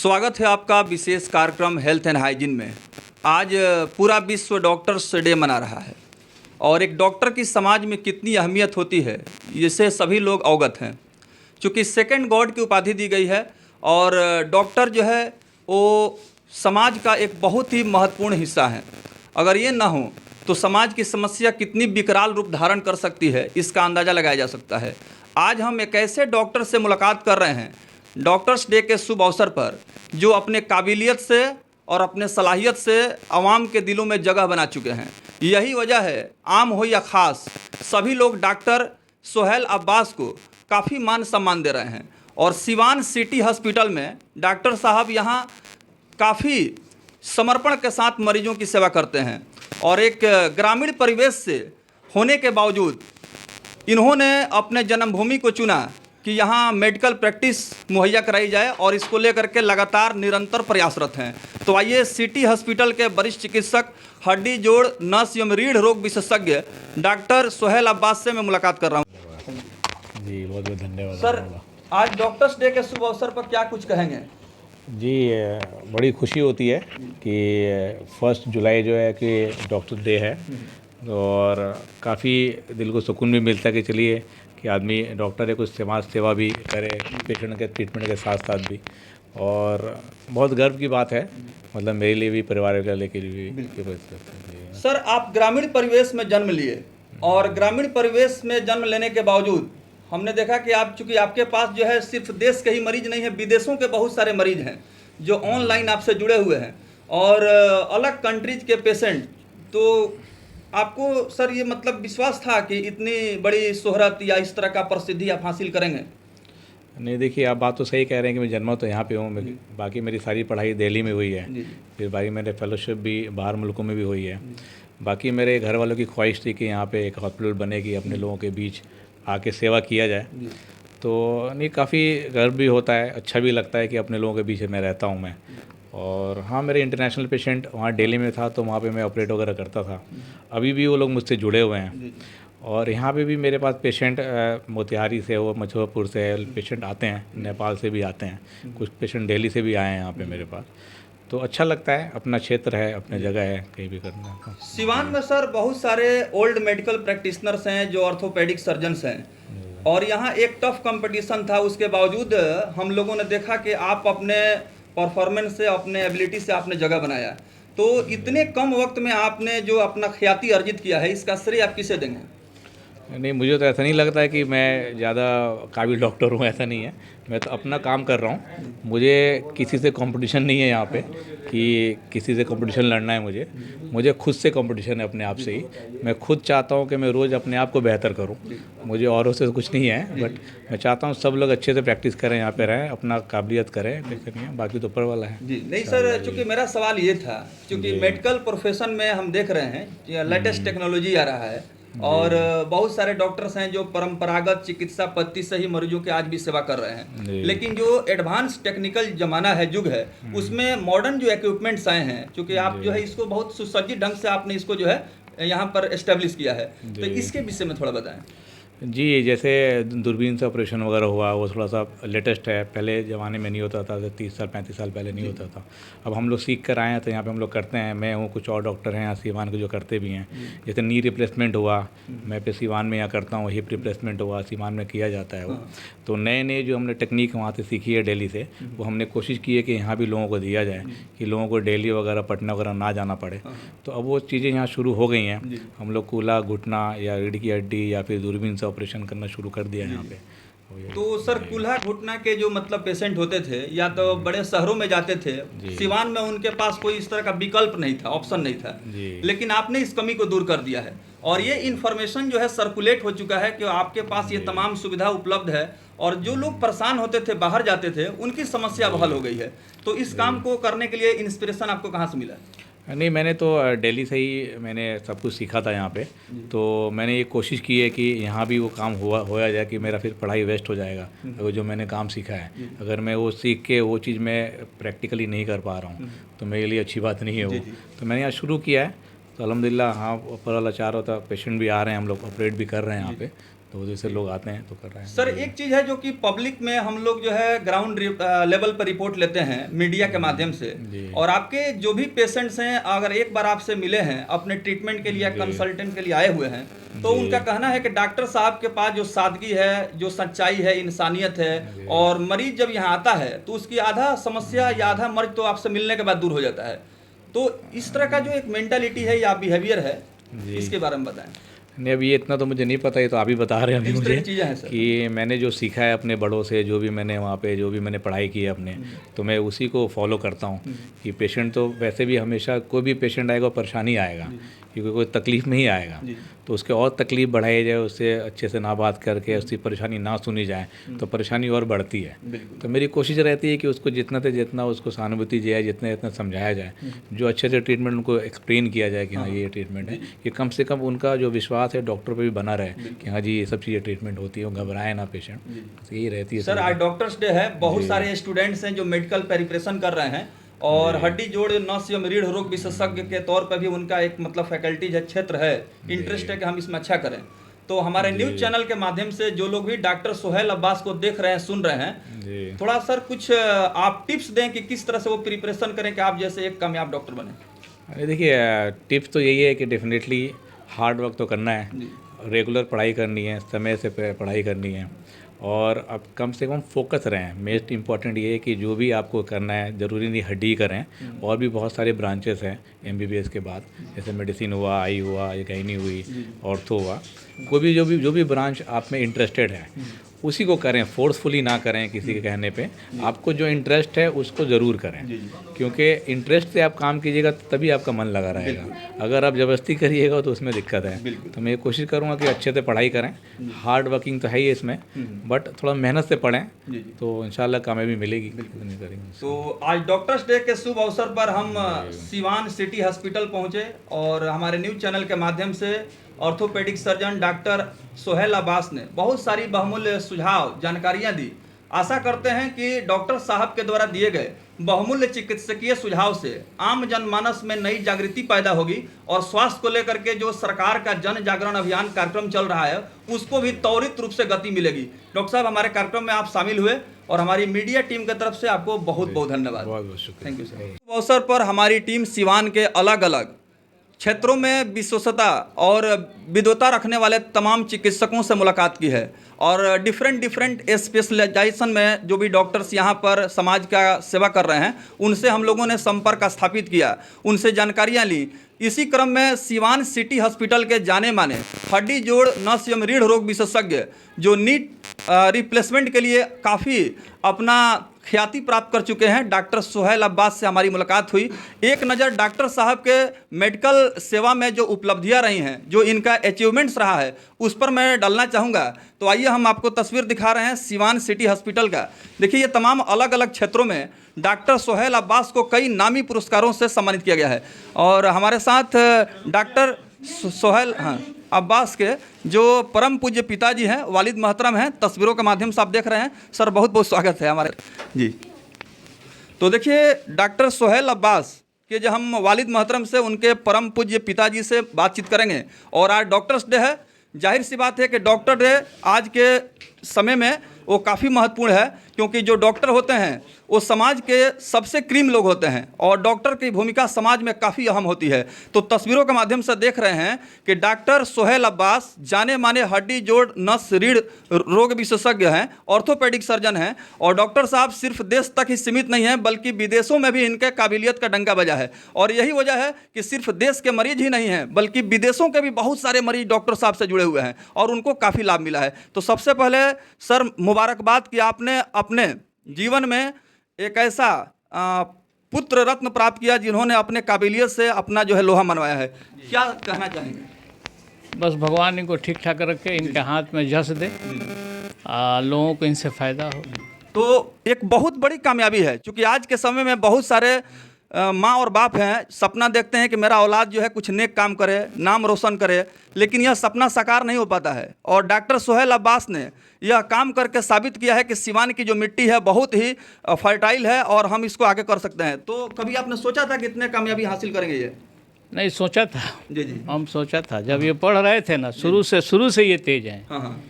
स्वागत है आपका विशेष कार्यक्रम हेल्थ एंड हाइजीन में। आज पूरा विश्व डॉक्टर्स डे मना रहा है और एक डॉक्टर की समाज में कितनी अहमियत होती है इससे सभी लोग अवगत हैं। चूँकि सेकंड गॉड की उपाधि दी गई है और डॉक्टर जो है वो समाज का एक बहुत ही महत्वपूर्ण हिस्सा है। अगर ये ना हो तो समाज की समस्या कितनी विकराल रूप धारण कर सकती है इसका अंदाज़ा लगाया जा सकता है। आज हम एक ऐसे डॉक्टर से मुलाकात कर रहे हैं डॉक्टर्स डे के शुभ अवसर पर, जो अपने काबिलियत से और अपने सलाहियत से आवाम के दिलों में जगह बना चुके हैं। यही वजह है आम हो या ख़ास सभी लोग डॉक्टर सोहेल अब्बास को काफ़ी मान सम्मान दे रहे हैं। और सिवान सिटी हॉस्पिटल में डॉक्टर साहब यहाँ काफ़ी समर्पण के साथ मरीजों की सेवा करते हैं और एक ग्रामीण परिवेश से होने के बावजूद इन्होंने अपने जन्मभूमि को चुना कि यहाँ मेडिकल प्रैक्टिस मुहैया कराई जाए और इसको लेकर के लगातार निरंतर प्रयासरत हैं। तो आइए सिटी हॉस्पिटल के वरिष्ठ चिकित्सक, हड्डी जोड़, नस एवं रीढ़ रोग विशेषज्ञ डॉक्टर सोहेल अब्बास से मैं मुलाकात कर रहा हूँ। जी बहुत बहुत धन्यवाद सर, आज डॉक्टर्स डे के शुभ अवसर पर क्या कुछ कहेंगे? जी बड़ी खुशी होती है कि 1 जुलाई जो है कि डॉक्टर डे है और काफ़ी दिल को सुकून भी मिलता है कि चलिए कि आदमी डॉक्टर है, कुछ समाज सेवा भी करे पेशेंट के ट्रीटमेंट के साथ साथ भी। और बहुत गर्व की बात है, मतलब मेरे लिए भी, परिवार के लिए भी। सर, आप ग्रामीण परिवेश में जन्म लिए और ग्रामीण परिवेश में जन्म लेने के बावजूद हमने देखा कि आप, चूँकि आपके पास जो है सिर्फ देश के ही मरीज नहीं है, विदेशों के बहुत सारे मरीज हैं जो ऑनलाइन आपसे जुड़े हुए हैं और अलग कंट्रीज के पेशेंट। तो आपको सर ये मतलब विश्वास था कि इतनी बड़ी शोहरत या इस तरह का प्रसिद्धि आप हासिल करेंगे? नहीं, देखिए आप बात तो सही कह रहे हैं कि मैं जन्मा तो यहाँ पे हूँ, बाकी मेरी सारी पढ़ाई दिल्ली में हुई है, फिर बाकी मेरे फेलोशिप भी बाहर मुल्कों में भी हुई है। बाकी मेरे घर वालों की ख्वाहिश थी कि यहाँ पे एक हॉस्पिटल बनेगी, अपने लोगों के बीच आके सेवा किया जाए। तो नहीं, काफ़ी गर्व भी होता है, अच्छा भी लगता है कि अपने लोगों के बीच में रहता हूँ मैं। और हाँ, मेरे इंटरनेशनल पेशेंट वहाँ दिल्ली में था तो वहाँ पे मैं ऑपरेट वगैरह करता था। अभी भी वो लोग मुझसे जुड़े हुए हैं और यहाँ पे भी मेरे पास पेशेंट मोतिहारी से, वो मछुआपुर से पेशेंट आते हैं, नेपाल से भी आते हैं, कुछ पेशेंट दिल्ली से भी आए हैं यहाँ पे मेरे पास। तो अच्छा लगता है, अपना क्षेत्र है, अपनी जगह है, कहीं भी करना। सिवान में सर बहुत सारे ओल्ड मेडिकल प्रैक्टिशनर्स हैं जो ऑर्थोपेडिक सर्जन्स हैं और यहाँ एक टफ कंपटीशन था, उसके बावजूद हम लोगों ने देखा कि आप अपने परफॉर्मेंस से, अपने एबिलिटी से आपने जगह बनाया। तो इतने कम वक्त में आपने जो अपना ख्याति अर्जित किया है, इसका श्रेय आप किसे देंगे? नहीं, मुझे तो ऐसा नहीं लगता है कि मैं ज़्यादा काबिल डॉक्टर हूँ, ऐसा नहीं है। मैं तो अपना काम कर रहा हूँ, मुझे किसी से कंपटीशन नहीं है यहाँ पे कि किसी से कंपटीशन लड़ना है। मुझे खुद से कंपटीशन है, अपने आप से ही। मैं खुद चाहता हूँ कि मैं रोज़ अपने आप को बेहतर करूँ, मुझे औरों से कुछ नहीं है, बट मैं चाहता हूँ सब लोग अच्छे से प्रैक्टिस करें, यहाँ पे रहें, अपना काबिलियत करें, कुछ नहीं है, बाकी तो ऊपर वाला है। जी नहीं सर, चूँकि मेरा सवाल ये था, चूँकि मेडिकल प्रोफेशन में हम देख रहे हैं लेटेस्ट टेक्नोलॉजी आ रहा है और बहुत सारे डॉक्टर्स हैं जो परंपरागत चिकित्सा पद्धति से ही मरीजों की आज भी सेवा कर रहे हैं, लेकिन जो एडवांस टेक्निकल जमाना है, युग है, उसमें मॉडर्न जो इक्विपमेंट्स आए हैं, क्योंकि आप जो है इसको बहुत सुसज्जित ढंग से आपने इसको जो है यहाँ पर एस्टेब्लिश किया है, तो इसके विषय में थोड़ा बताएं। जी, जैसे दूरबीन से ऑपरेशन वगैरह हुआ, वो थोड़ा सा लेटेस्ट है, पहले ज़माने में नहीं होता था, 30 साल 35 साल पहले नहीं होता था। अब हम लोग सीख कर आए हैं तो यहाँ पे हम लोग करते हैं। मैं हूँ, कुछ और डॉक्टर हैं यहाँ सीवान के जो करते भी हैं। जैसे नी रिप्लेसमेंट हुआ, मैं पे सीवान में यहाँ करता हूँ, हिप रिप्लेसमेंट हुआ, सीवान में किया जाता है वो। तो नए नए जो हमने टेक्निक वहाँ से सीखी है दिल्ली से, वो हमने कोशिश की है कि यहाँ भी लोगों को दिया जाए, कि लोगों को दिल्ली वगैरह, पटना वगैरह ना जाना पड़े। तो अब वो चीज़ें यहाँ शुरू हो गई हैं। हम लोग कूल्हा, घुटना या रीढ़ की हड्डी या फिर दूरबीन से ऑपरेशन करना शुरू कर दिया यहाँ पे। तो सर, कूल्हा घुटना के जो मतलब पेशेंट होते थे या तो बड़े शहरों में जाते थे, सिवान में उनके पास कोई इस तरह का विकल्प नहीं था, ऑप्शन नहीं था, लेकिन आपने इस कमी को दूर कर दिया है और ये इन्फॉर्मेशन जो है सर्कुलेट हो चुका है कि आपके पास ये तमाम सुविधा उपलब्ध है और जो लोग परेशान होते थे, बाहर जाते थे, उनकी समस्या हल हो गई है। तो इस काम को करने के लिए इंस्पिरेशन आपको कहाँ से मिला? नहीं, मैंने तो दिल्ली से ही मैंने सब कुछ सीखा था यहाँ पे। तो मैंने ये कोशिश की है कि यहाँ भी वो काम होया जाए, कि मेरा फिर पढ़ाई वेस्ट हो जाएगा अगर जो मैंने काम सीखा है, अगर मैं वो सीख के वो चीज़ मैं प्रैक्टिकली नहीं कर पा रहा हूँ तो मेरे लिए अच्छी बात नहीं है वो। तो मैंने यहाँ शुरू किया है, तो अल्हम्दुलिल्लाह हाँ, ऊपर वाला चाह रहा था, पेशेंट भी आ रहे हैं, हम लोग ऑपरेट भी कर रहे हैं यहाँ पे। तो उधर से लोग आते हैं तो कर रहे हैं। सर एक चीज़ है जो कि पब्लिक में हम लोग जो है ग्राउंड लेवल पर रिपोर्ट लेते हैं मीडिया के माध्यम से, और आपके जो भी पेशेंट्स हैं अगर एक बार आपसे मिले हैं अपने ट्रीटमेंट के लिए कंसल्टेंट के लिए आए हुए हैं, तो उनका कहना है कि डॉक्टर साहब के पास जो सादगी है, जो सच्चाई है, इंसानियत है, और मरीज जब यहाँ आता है तो उसकी आधा समस्या या आधा मर्ज तो आपसे मिलने के बाद दूर हो जाता है। तो इस तरह का जो एक मेंटालिटी है या बिहेवियर है, इसके बारे में बताएं। नहीं, अभी ये इतना तो मुझे नहीं पता, ये तो आप ही बता रहे हैं अभी मुझे चीज़ें हैं सर कि मैंने जो सीखा है अपने बड़ों से, जो भी मैंने वहाँ पे जो भी मैंने पढ़ाई की है अपने, तो मैं उसी को फॉलो करता हूँ कि पेशेंट तो वैसे भी हमेशा कोई भी पेशेंट आएगा परेशानी आएगा, क्योंकि कोई तकलीफ़ में ही आएगा, तो उसके और तकलीफ़ बढ़ाई जाए, उससे अच्छे से ना बात करके उसकी परेशानी ना सुनी जाए तो परेशानी और बढ़ती है। तो मेरी कोशिश रहती है कि उसको जितना से जितना उसको सहानुभूति दी जाए, जितना जितना समझाया जाए, जो अच्छे से ट्रीटमेंट उनको एक्सप्लेन किया जाए कि हाँ ये ट्रीटमेंट है, कि कम से कम उनका जो विश्वास है डॉक्टर पर भी बना रहे कि हाँ जी ये सब चीज़ें ट्रीटमेंट होती है, वो घबराए ना पेशेंट, यही रहती है। सर आज डॉक्टर्स डे है, बहुत सारे स्टूडेंट्स हैं जो मेडिकल प्रिपरेशन कर रहे हैं, और हड्डी जोड़ नस एवं रीढ़ रोग विशेषज्ञ के तौर पर भी उनका एक मतलब फैकल्टीज है, क्षेत्र है, इंटरेस्ट है कि हम इसमें अच्छा करें। तो हमारे न्यूज चैनल के माध्यम से जो लोग भी डॉक्टर सोहेल अब्बास को देख रहे हैं, सुन रहे हैं, थोड़ा सर कुछ आप टिप्स दें कि किस तरह से वो प्रिपरेशन करें कि आप जैसे एक कामयाब डॉक्टर बने। अरे देखिए, टिप्स तो यही है कि डेफिनेटली हार्ड वर्क तो करना है, रेगुलर पढ़ाई करनी है, समय से पढ़ाई करनी है, और अब कम से कम फोकस रहें। मोस्ट इम्पॉर्टेंट ये है कि जो भी आपको करना है ज़रूरी नहीं हड्डी करें, और भी बहुत सारे ब्रांचेस हैं MBBS के बाद, जैसे मेडिसिन हुआ, आई हुआ, या गायनी हुई, ऑर्थो हुआ, कोई भी जो भी ब्रांच आप में इंटरेस्टेड है उसी को करें, फोर्सफुली ना करें किसी के कहने पे। आपको जो इंटरेस्ट है उसको ज़रूर करें, क्योंकि इंटरेस्ट से आप काम कीजिएगा तभी आपका मन लगा रहेगा। अगर आप ज़बरदस्ती करिएगा तो उसमें दिक्कत है। तो मैं कोशिश करूँगा कि अच्छे से पढ़ाई करें, हार्ड वर्किंग तो है ही इसमें, बट थोड़ा मेहनत से पढ़ें तो इंशाल्लाह कामयाबी मिलेगी। करेंगे। तो आज डॉक्टर्स डे के शुभ अवसर पर हम सिवान सिटी हॉस्पिटल पहुँचे, और हमारे न्यूज़ चैनल के माध्यम से orthopaedic surgeon doctor Sohail Abbas ने बहुत सारी बहुमूल्य सुझाव, जानकारियां दी। आशा करते हैं कि डॉक्टर साहब के द्वारा दिए गए बहुमूल्य चिकित्सकीय सुझाव से आम जनमानस में नई जागृति पैदा होगी, और स्वास्थ्य को लेकर के जो सरकार का जन जागरण अभियान कार्यक्रम चल रहा है उसको भी त्वरित रूप से गति मिलेगी। डॉक्टर साहब, हमारे कार्यक्रम में आप शामिल हुए, और हमारी मीडिया टीम की तरफ से आपको बहुत बहुत धन्यवाद। बहुत बहुत शुक्रिया। Thank you sir. इस अवसर पर हमारी टीम सिवान के अलग अलग क्षेत्रों में विशेषता और विद्वता रखने वाले तमाम चिकित्सकों से मुलाकात की है, और डिफरेंट स्पेशलाइजेशन में जो भी डॉक्टर्स यहाँ पर समाज का सेवा कर रहे हैं उनसे हम लोगों ने संपर्क स्थापित किया, उनसे जानकारियाँ ली। इसी क्रम में सिवान सिटी हॉस्पिटल के जाने माने हड्डी जोड़ नस एवं रीढ़ रोग विशेषज्ञ जो नीट रिप्लेसमेंट के लिए काफ़ी अपना ख्याति प्राप्त कर चुके हैं, डॉक्टर सोहेल अब्बास से हमारी मुलाकात हुई। एक नज़र डॉक्टर साहब के मेडिकल सेवा में जो उपलब्धियां रही हैं, जो इनका अचीवमेंट्स रहा है, उस पर मैं डालना चाहूँगा। तो आइए हम आपको तस्वीर दिखा रहे हैं सिवान सिटी हॉस्पिटल का। देखिए, ये तमाम अलग अलग क्षेत्रों में डॉक्टर सोहेल अब्बास को कई नामी पुरस्कारों से सम्मानित किया गया है, और हमारे साथ डॉक्टर सोहेल अब्बास के जो परम पूज्य पिताजी हैं, वालिद मोहतरम हैं, तस्वीरों के माध्यम से आप देख रहे हैं। सर बहुत बहुत स्वागत है हमारे जी। तो देखिए, डॉक्टर सोहेल अब्बास के जो हम वालिद मोहतरम से, उनके परम पूज्य पिताजी से बातचीत करेंगे। और आज डॉक्टर्स डे है, जाहिर सी बात है कि डॉक्टर डे आज के समय में वो काफ़ी महत्वपूर्ण है, क्योंकि जो डॉक्टर होते हैं वो समाज के सबसे क्रीम लोग होते हैं, और डॉक्टर की भूमिका समाज में काफ़ी अहम होती है। तो तस्वीरों के माध्यम से देख रहे हैं कि डॉक्टर सोहेल अब्बास जाने माने हड्डी जोड़ नस रीढ़ रोग विशेषज्ञ हैं, ऑर्थोपेडिक सर्जन हैं, और डॉक्टर साहब सिर्फ देश तक ही सीमित नहीं हैं बल्कि विदेशों में भी इनके काबिलियत का डंका बजा है। और यही वजह है कि सिर्फ देश के मरीज ही नहीं हैं बल्कि विदेशों के भी बहुत सारे मरीज डॉक्टर साहब से जुड़े हुए हैं, और उनको काफ़ी लाभ मिला है। तो सबसे पहले सर मुबारकबाद कि आपने अपने जीवन में एक ऐसा पुत्र रत्न प्राप्त किया जिन्होंने अपने काबिलियत से अपना जो है लोहा मनवाया है। क्या कहना चाहेंगे? बस भगवान इनको ठीक ठाक रखे, इनके हाथ में जस दे, लोगों को इनसे फ़ायदा हो। तो एक बहुत बड़ी कामयाबी है, क्योंकि आज के समय में बहुत सारे माँ और बाप हैं, सपना देखते हैं कि मेरा औलाद जो है कुछ नेक काम करे, नाम रोशन करे, लेकिन यह सपना साकार नहीं हो पाता है। और डॉक्टर सोहेल अब्बास ने यह काम करके साबित किया है कि सिवान की जो मिट्टी है बहुत ही फर्टाइल है, और हम इसको आगे कर सकते हैं। तो कभी आपने सोचा था कि इतने कामयाबी हासिल करेंगे ये? नहीं सोचा था जी जी, हम सोचा था जब ये पढ़ रहे थे ना, शुरू से ये तेज हैं। हाँ हाँ,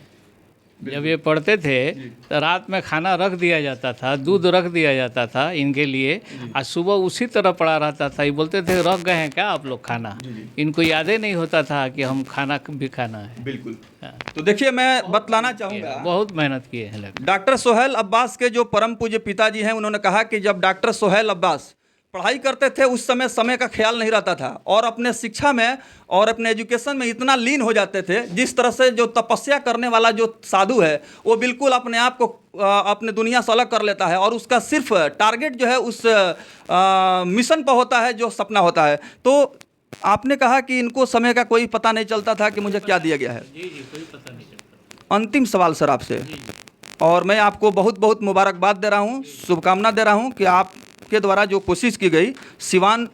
जब ये पढ़ते थे तो रात में खाना रख दिया जाता था, दूध रख दिया जाता था इनके लिए, आज सुबह उसी तरह पड़ा रहता था। ये बोलते थे रख गए हैं क्या आप लोग खाना, इनको याद ही नहीं होता था कि हम खाना भी खाना है। बिल्कुल। तो देखिए, मैं बतलाना चाहूँगा, बहुत मेहनत किए हैं लोग। डॉक्टर सोहेल अब्बास के जो परम पूज्य पिताजी हैं, उन्होंने कहा कि जब डॉक्टर सोहेल अब्बास पढ़ाई करते थे उस समय का ख्याल नहीं रहता था, और अपने शिक्षा में और अपने एजुकेशन में इतना लीन हो जाते थे, जिस तरह से जो तपस्या करने वाला जो साधु है वो बिल्कुल अपने आप को अपने दुनिया से अलग कर लेता है, और उसका सिर्फ टारगेट जो है उस मिशन पर होता है जो सपना होता है। तो आपने कहा कि इनको समय का कोई पता नहीं चलता था कि मुझे क्या दिया गया है। जी कोई पता नहीं चलता। अंतिम सवाल सर आपसे, और मैं आपको बहुत बहुत मुबारकबाद दे रहा हूँ, शुभकामना दे रहा हूँ कि आपके द्वारा जो कोशिश की गई, सिवान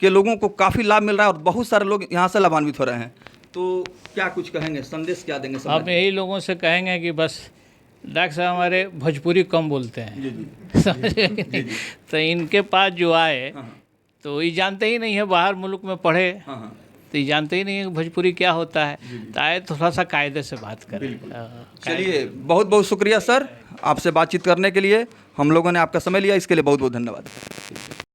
के लोगों को काफ़ी लाभ मिल रहा है और बहुत सारे लोग यहाँ से लाभान्वित हो रहे हैं। तो क्या कुछ कहेंगे, संदेश क्या देंगे समाज आप यही लोगों से कहेंगे कि बस डॉक्टर साहब हमारे भोजपुरी कम बोलते हैं, जी। समझे कि नहीं? तो इनके पास जो आए तो ये जानते ही नहीं है, बाहर मुल्क में पढ़े हाँ। तो ये जानते ही नहीं है कि भोजपुरी क्या होता है। तो आए थोड़ा सा कायदे से बात करें। चलिए, बहुत बहुत शुक्रिया सर, आपसे बातचीत करने के लिए। हम लोगों ने आपका समय लिया, इसके लिए बहुत बहुत धन्यवाद।